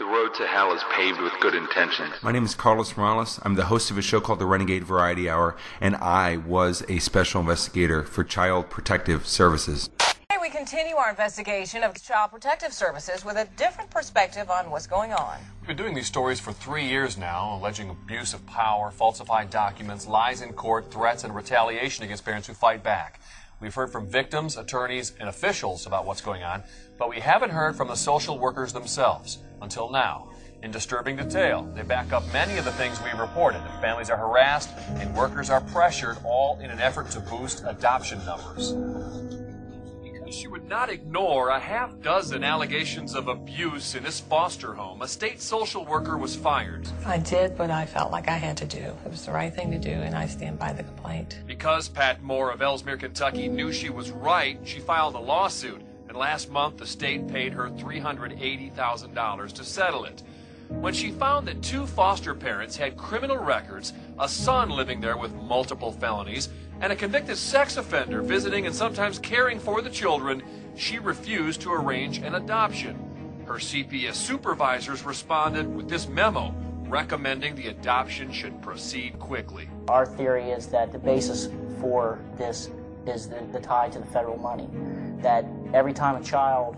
road to hell is paved with good intentions. My name is Carlos Morales. I'm the host of a show called the Renegade Variety Hour, and I was a special investigator for Child Protective Services. Today we continue our investigation of Child Protective Services with a different perspective on what's going on. We've been doing these stories for 3 years now, alleging abuse of power, falsified documents, lies in court, threats, and retaliation against parents who fight back. We've heard from victims, attorneys, and officials about what's going on, but we haven't heard from the social workers themselves until now. In disturbing detail, they back up many of the things we reported. Families are harassed and workers are pressured, all in an effort to boost adoption numbers. She would not ignore a half-dozen allegations of abuse in this foster home. A state social worker was fired. I did what I felt like I had to do. It was the right thing to do, and I stand by the complaint. Because Pat Moore of Ellesmere, Kentucky knew she was right, she filed a lawsuit. And last month, the state paid her $380,000 to settle it. When she found that 2 foster parents had criminal records, a son living there with multiple felonies, and a convicted sex offender visiting and sometimes caring for the children, she refused to arrange an adoption. Her CPS supervisors responded with this memo recommending the adoption should proceed quickly. Our theory is that the basis for this is the tie to the federal money. That every time a child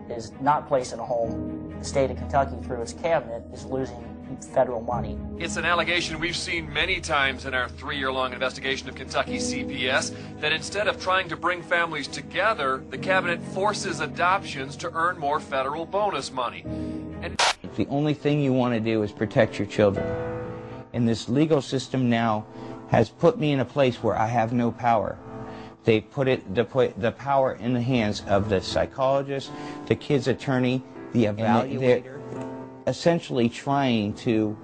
is not placed in a home, the state of Kentucky, through its cabinet, is losing federal money. It's an allegation we've seen many times in our 3-year-long investigation of Kentucky CPS, that instead of trying to bring families together, the cabinet forces adoptions to earn more federal bonus money. And the only thing you want to do is protect your children. And this legal system now has put me in a place where I have no power. They put the power in the hands of the psychologist, the kid's attorney, the evaluator, essentially trying to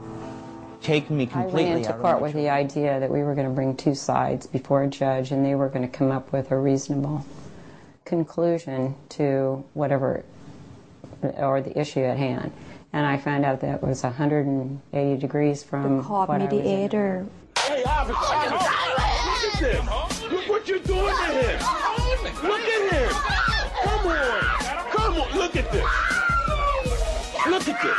take me completely out of my I ran into court with the idea that we were going to bring 2 sides before a judge, and they were going to come up with a reasonable conclusion to whatever, or the issue at hand. And I found out that was 180 degrees from what I was in. Mediator. Hey, officer, look at this. Look what you're doing to him. Look at him. Come on. Come on. Look at this. Look at this.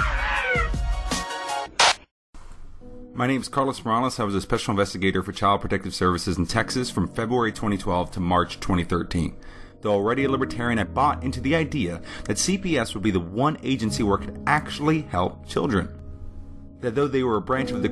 My name is Carlos Morales. I was a special investigator for Child Protective Services in Texas from February 2012 to March 2013. Though already a libertarian, I bought into the idea that CPS would be the one agency where it could actually help children. That though they were a branch of the